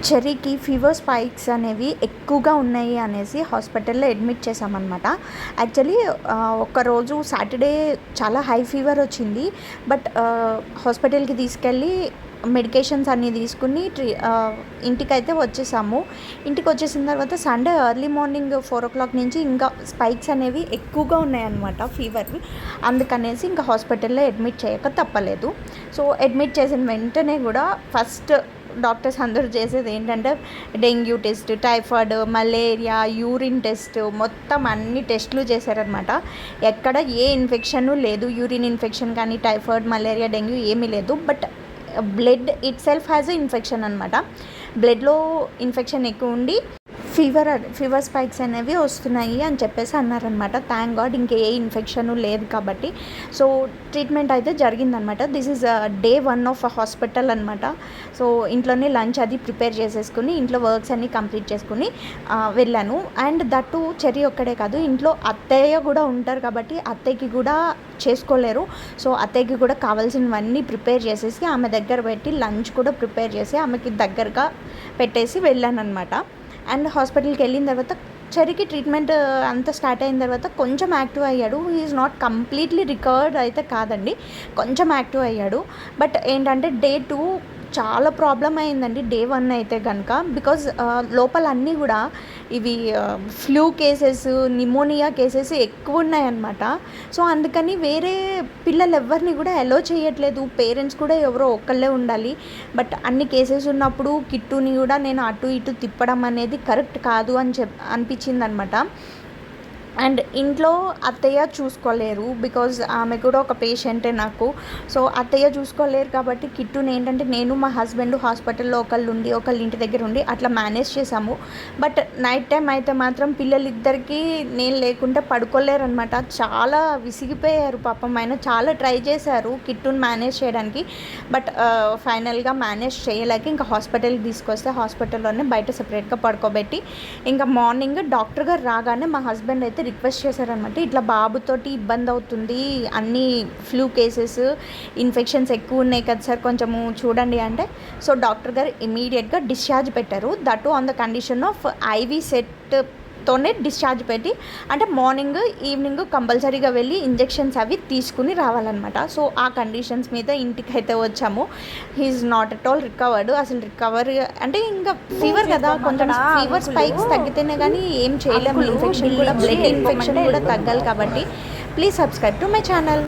చెర్రీకి fever spikes అనేవి ఎక్కువగా ఉన్నాయి అనేసి హాస్పిటల్లో అడ్మిట్ చేశామన్నమాట. యాక్చువల్లీ ఒక్కరోజు సాటర్డే చాలా హై ఫీవర్ వచ్చింది. బట్ హాస్పిటల్‌కి తీసుకెళ్ళి మెడికేషన్స్ అన్నీ తీసుకుని ఇంటికైతే వచ్చేసాము. ఇంటికొచ్చేసిన తర్వాత సండే ఎర్లీ మార్నింగ్ 4:00 నుంచి ఇంకా స్పైక్స్ అనేవి ఎక్కువగా ఉన్నాయన్నమాట ఫీవర్. అందుకనేసి ఇంకా హాస్పిటల్లో అడ్మిట్ చేయక తప్పలేదు. సో అడ్మిట్ చేసిన వెంటనే కూడా ఫస్ట్ డాక్టర్స్ అందరూ చేసేది ఏంటంటే dengue test, typhoid, malaria, urine test మొత్తం అన్ని టెస్టులు చేశారనమాట. ఎక్కడ ఏ ఇన్ఫెక్షన్ లేదు. యూరిన్ ఇన్ఫెక్షన్ కానీ టైఫాయిడ్, మలేరియా, డెంగ్యూ ఏమీ లేదు. But blood self has infection అనమాట. బ్లడ్లో ఇన్ఫెక్షన్ ఎక్కువ ఉండి ఫీవర్ స్పైక్స్ అనేవి వస్తున్నాయి అని చెప్పేసి అన్నారనమాట. థ్యాంక్ గాడ్ ఇంకే ఇన్ఫెక్షన్ లేదు కాబట్టి. సో ట్రీట్మెంట్ అయితే జరిగిందనమాట. This is day 1 of hospital అనమాట. సో ఇంట్లోనే లంచ్ అది ప్రిపేర్ చేసేసుకుని ఇంట్లో వర్క్స్ అన్నీ కంప్లీట్ చేసుకుని వెళ్ళాను. అండ్ దట్టు చెర్రీ ఒక్కడే కాదు, ఇంట్లో అత్తయ్య కూడా ఉంటారు కాబట్టి అత్తయ్యకి కూడా చేసుకోలేరు. సో అత్తయ్యకి కూడా కావాల్సినవన్నీ ప్రిపేర్ చేసేసి ఆమె దగ్గర పెట్టి లంచ్ కూడా ప్రిపేర్ చేసి ఆమెకి దగ్గరగా పెట్టేసి వెళ్ళాను అనమాట. అండ్ హాస్పిటల్కి వెళ్ళిన తర్వాత చెర్రీకి ట్రీట్మెంట్ అంతా స్టార్ట్ అయిన తర్వాత కొంచెం యాక్టివ్ అయ్యాడు. He is not completely recovered అయితే కాదండి, కొంచెం యాక్టివ్ అయ్యాడు. బట్ ఏంటంటే డే 2 చాలా ప్రాబ్లం అయిందండి. డే 1 అయితే కనుక బికాజ్ లోపల అన్నీ కూడా ఇవి ఫ్లూ కేసెస్, నిమోనియా కేసెస్ ఎక్కువ ఉన్నాయన్నమాట. సో అందుకని వేరే పిల్లలు ఎవరిని కూడా అలో చేయట్లేదు. పేరెంట్స్ కూడా ఎవరో ఒక్కళ్ళే ఉండాలి. బట్ అన్ని కేసెస్ ఉన్నప్పుడు కిట్టుని కూడా నేను అటు ఇటు తిప్పడం అనేది కరెక్ట్ కాదు అని అనిపించింది అనమాట. అండ్ ఇంట్లో అత్తయ్య చూసుకోలేరు బికాజ్ ఆమె కూడా ఒక పేషెంటే నాకు. సో అత్తయ్య చూసుకోలేరు కాబట్టి కిట్టుని ఏంటంటే నేను మా హస్బెండ్ హాస్పిటల్లో ఒకళ్ళు ఇంటి దగ్గర ఉండి అట్లా మేనేజ్ చేసాము. బట్ నైట్ టైం అయితే మాత్రం పిల్లలిద్దరికీ నేను లేకుంటే పడుకోలేరు అనమాట. చాలా విసిగిపోయారు పాపం. ఆయన చాలా ట్రై చేశారు కిట్టుని మేనేజ్ చేయడానికి. బట్ ఫైనల్గా మేనేజ్ చేయలేక ఇంకా హాస్పిటల్కి తీసుకొస్తే హాస్పిటల్లోనే బయట సెపరేట్గా పడుకోబెట్టి ఇంకా మార్నింగ్ డాక్టర్ గారు రాగానే మా హస్బెండ్ అయితే రిక్వెస్ట్ చేశారనమాట. ఇట్లా బాబుతోటి ఇబ్బంది అవుతుంది, అన్ని ఫ్లూ కేసెస్, ఇన్ఫెక్షన్స్ ఎక్కువ ఉన్నాయి కదా సార్, కొంచెము చూడండి అంటే. సో డాక్టర్ గారు ఇమీడియట్గా డిశ్చార్జ్ పెట్టారు. That on the condition of IV సెట్తోనే డిశ్చార్జ్ పెట్టి, అంటే మార్నింగ్ ఈవినింగ్ కంపల్సరీగా వెళ్ళి ఇంజెక్షన్స్ అవి తీసుకుని రావాలన్నమాట. సో ఆ కండిషన్స్ మీద ఇంటికైతే వచ్చాము. He's not at all recovered. అసలు రికవర్ అంటే ఇంకా ఫీవర్ కదా, కొంచెం ఫీవర్ స్పైక్స్ తగ్గితేనే కానీ ఏం చేయలేము. ఇన్ఫెక్షన్ కూడా, బ్లడ్ ఇన్ఫెక్షన్ కూడా తగ్గాలి కాబట్టి please subscribe to my channel.